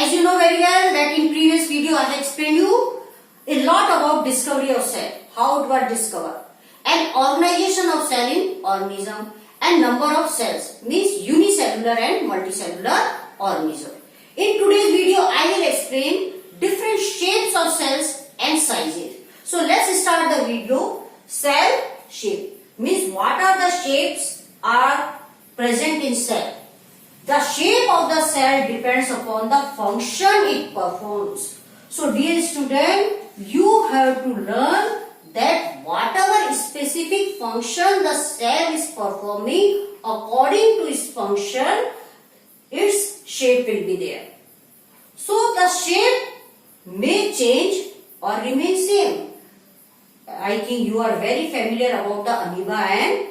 As you know very well that in previous video I have explained you a lot about discovery of cell, how it was discovered, and organization of cell in organism, and number of cells means unicellular and multicellular organism. In today's video I will explain different shapes of cells and sizes. So let's start the video. Cell shape means what are the shapes are present in cell. The shape of the cell depends upon the function it performs. So dear student, you have to learn that whatever specific function the cell is performing, according to its function, its shape will be there. So the shape may change or remain same. I think you are very familiar about the amoeba and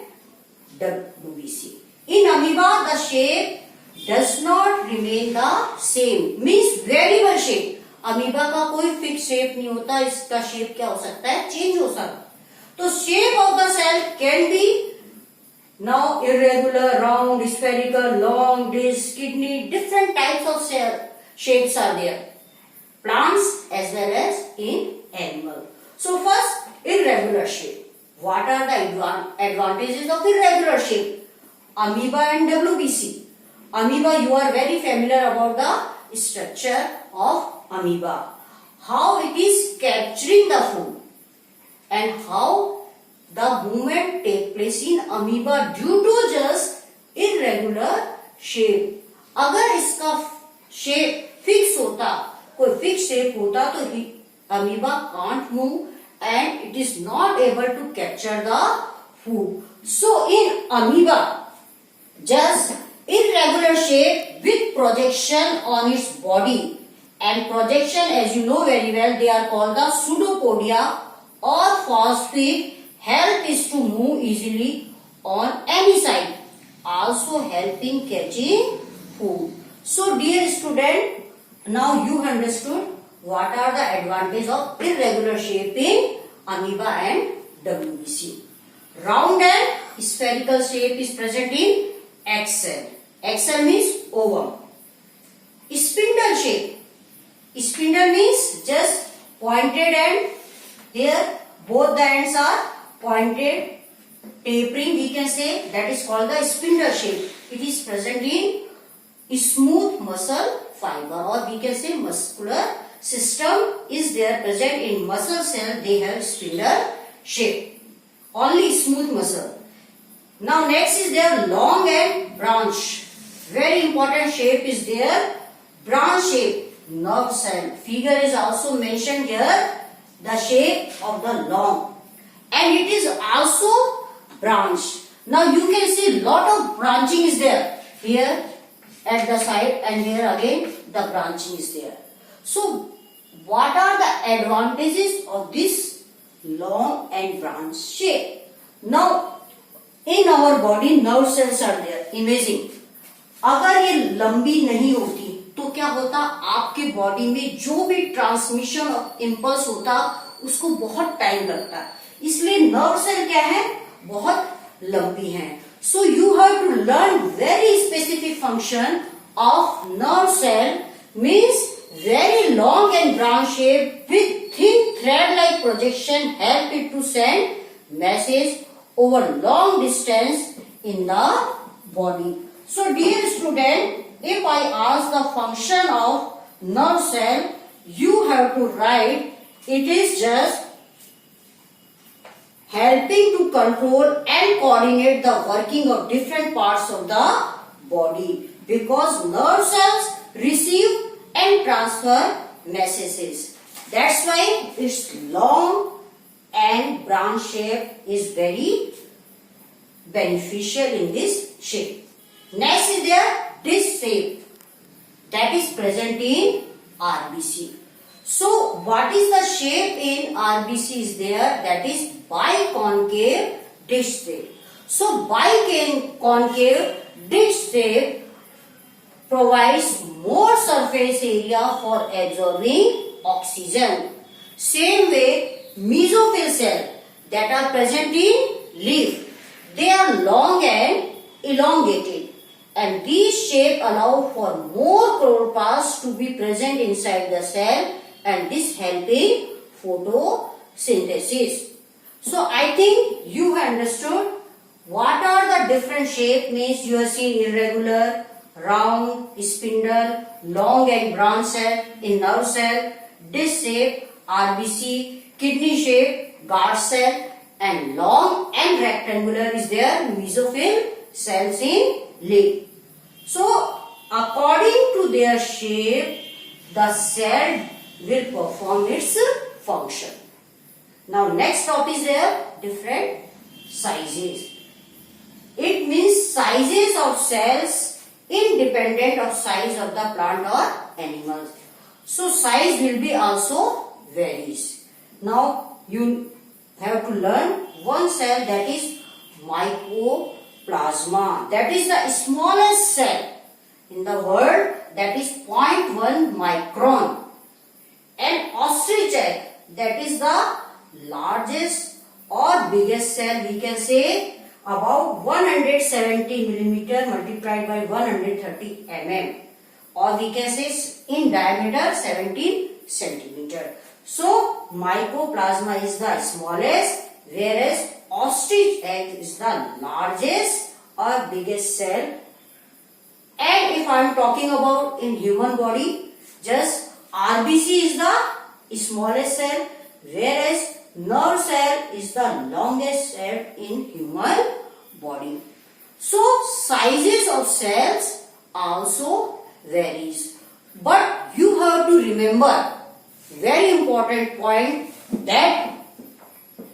WBC. In amoeba, the shape does not remain the same, means variable shape. Amoeba का कोई fix shape नहीं होता, इसका shape क्या हो सकता है, change हो सकता. तो shape of the cell can be now irregular, round, spherical, long, disc, kidney, different types of cell shapes are there. Plants as well as in animal. So first, irregular shape. What are the advantages of irregular shape? Amoeba and WBC. Amoeba, you are very familiar about the structure of amoeba. How it is capturing the food and how the movement take place in amoeba due to just irregular shape. अगर इसका shape fix होता, कोई fix shape होता तो amoeba can't move and it is not able to capture the food. So in amoeba, just irregular shape with projection on its body, and projection, as you know very well, they are called the pseudopodia or false feet, help is to move easily on any side, also helping catching food. So dear student, now you understood what are the advantages of irregular shape in amoeba and WBC. Round and spherical shape is present in egg cell. Egg cell means ovum. Spindle shape. Spindle means just pointed end. Here both the ends are pointed, tapering we can say, that is called the spindle shape. It is present in smooth muscle fiber, or we can say muscular system is there present in muscle cell. They have spindle shape, only smooth muscle. Now next is there long and branch. Very important shape is there, branch shape. Nerve cell figure is also mentioned here, the shape of the long, and it is also branch. Now you can see lot of branching is there here at the side, and here again the branching is there. So what are the advantages of this long and branch shape? Now in our body nerve cells are there. Imagine, अगर ये लंबी नहीं होती तो क्या होता, आपके body में जो भी ट्रांसमिशन ऑफ इम्पल्स होता उसको बहुत टाइम लगता है, इसलिए नर्व सेल क्या है, बहुत लंबी है. So you have to learn very specific function of nerve cell, means very long and branch shape with thin thread like projection help it to send message over long distance in the body. So dear student, if I ask the function of nerve cell, you have to write it is just helping to control and coordinate the working of different parts of the body, because nerve cells receive and transfer messages. That's why its long and branch shape is very beneficial in this shape. Next is there disc shape, that is present in RBC. So what is the shape in RBC is there, that is biconcave disc shape. So biconcave disc shape provides more surface area for absorbing oxygen. Same way mesophyll cell that are present in leaf, they are long and elongated, and these shapes allow for more chloroplasts to be present inside the cell, and this help in photosynthesis. So I think you have understood what are the different shapes. Means you have seen irregular, round, spindle, long and branch cell in nerve cell, disc shape, RBC, kidney shape, guard cell, and long and rectangular is there mesophyll cells in leaf. So according to their shape, the cell will perform its function. Now next topic is there different sizes. It means sizes of cells independent of size of the plant or animals. So size will be also varies. Now you have to learn one cell, that is mycoplasma. That is the smallest cell in the world, that is 0.1 micron. And ostrich egg, that is the largest or biggest cell, we can say about 170 millimeter multiplied by 130 mm, or we can say in diameter 17 centimeter. So mycoplasma is the smallest, whereas ostrich egg is the largest or biggest cell. And if I am talking about in human body, just RBC is the smallest cell, whereas nerve cell is the longest cell in human body. So sizes of cells also varies. But you have to remember very important point, that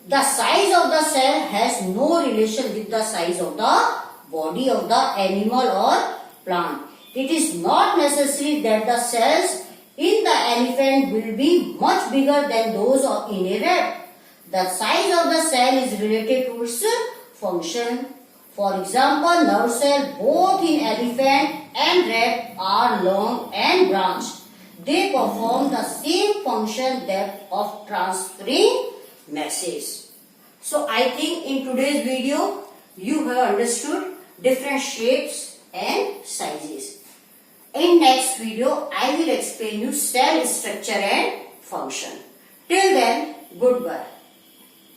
the size of the cell has no relation with the size of the body of the animal or plant. It is not necessary that the cells in the elephant will be much bigger than those in a rat. The size of the cell is related to its function. For example, nerve cell both in elephant and rat are long and branched. They perform the same function, that of transferring message. So I think in today's video you have understood different shapes and sizes. In next video I will explain you cell structure and function. Till then, goodbye.